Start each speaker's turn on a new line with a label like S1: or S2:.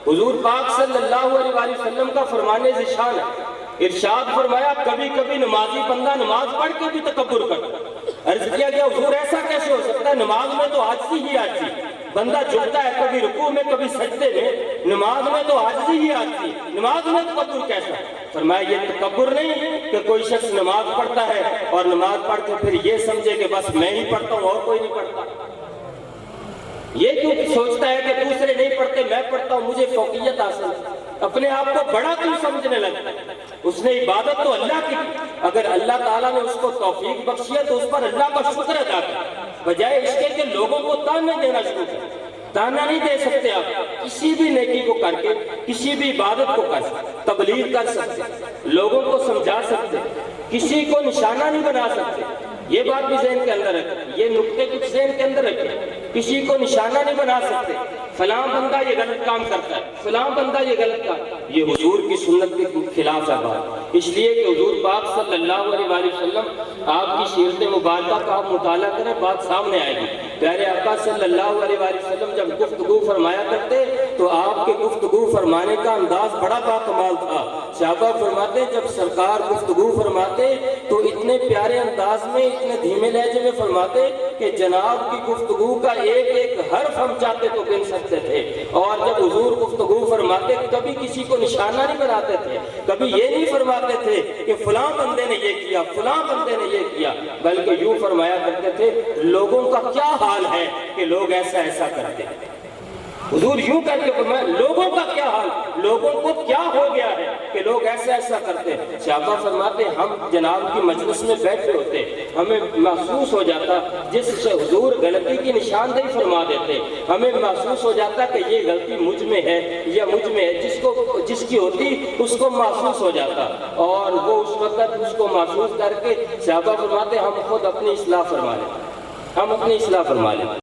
S1: حضور پاک صلی اللہ علیہ وآلہ وسلم کا فرمانے ذشان ہے، ارشاد فرمایا کبھی کبھی نمازی بندہ نماز پڑھ کے بھی تکبر کرتا۔ عرض کیا گیا حضور ایسا کیسے ہو سکتا ہے؟ نماز میں تو عاجزی ہی عاجزی، بندہ جھکتا ہے کبھی رکوع میں کبھی سجدے میں، نماز میں تو عاجزی ہی عاجزی، نماز میں تکبر کیسا؟ فرمایا یہ تکبر نہیں کہ کوئی شخص نماز پڑھتا ہے اور نماز پڑھ کے پھر یہ سمجھے کہ بس میں ہی پڑھتا ہوں اور کوئی نہیں پڑھتا۔ یہ کیوں سوچتا ہے کہ دوسرے نہیں پڑھتے میں پڑھتا ہوں مجھے فوقیت حاصل ہے، اپنے آپ کو بڑا کیوں سمجھنے لگتا ہے؟ اس نے عبادت تو اللہ کی، اگر اللہ تعالیٰ نے اس کو توفیق بخشی ہے تو اس پر اللہ کا شکر ادا کر، بجائے اس کے کہ لوگوں کو تانے دینا شروع کر۔ تانا نہیں دے سکتے آپ، کسی بھی نیکی کو کر کے کسی بھی عبادت کو کر سکتے، تبلیغ کر سکتے، لوگوں کو سمجھا سکتے، کسی کو نشانہ نہیں بنا سکتے۔ یہ بات بھی ذہن کے اندر رکھیں، یہ نکتے کچھ ذہن کے اندر رکھیں، کسی کو نشانہ نہیں بنا سکتے فلاں بندہ یہ غلط کام کرتا ہے، فلاں بندہ یہ غلط کام، یہ حضور کی سنت کے خلاف ہے بات۔ اس لیے کہ حضور پاک صلی اللہ علیہ وآلہ وسلم آپ کی سیرت مبارکہ کا آپ مطالعہ کریں بات سامنے آئے گی۔ پیارے آقا صلی اللہ علیہ وآلہ وسلم جب گفتگو فرمایا کرتے تو آپ کے گفتگو فرمانے کا انداز بڑا باکمال تھا۔ صحابہ فرماتے جب سرکار گفتگو فرماتے تو اتنے پیارے انداز میں اتنے دھیمے لہجے میں فرماتے کہ جناب کی گفتگو کا ایک ایک حرف ہم چاہتے تو گن سکتے تھے، اور جب حضور گفتگو فرماتے کبھی کسی کو نشانہ نہیں بناتے تھے، کبھی یہ نہیں فرماتے تھے کہ فلاں بندے نے یہ کیا فلاں بندے نے یہ کیا، بلکہ یوں فرمایا کرتے تھے لوگوں کا کیا حال ہے کہ لوگ ایسا ایسا کرتے ہیں۔ حضور یوں کر کے فرمایا لوگوں کا کیا حال، لوگوں کو کیا ہو گیا ہے کہ لوگ ایسا ایسا کرتے ہیں۔ صحابہ فرماتے ہم جناب کی مجلس میں بیٹھے ہوتے، ہمیں محسوس ہو جاتا جس سے حضور غلطی کی نشاندہی فرما دیتے، ہمیں محسوس ہو جاتا کہ یہ غلطی مجھ میں ہے یا مجھ میں ہے، جس کی ہوتی اس کو محسوس ہو جاتا، اور وہ اس وقت اس کو محسوس کر کے صحابہ فرماتے ہم خود اپنی اصلاح فرما لیں، ہم اپنی اصلاح فرما لیں۔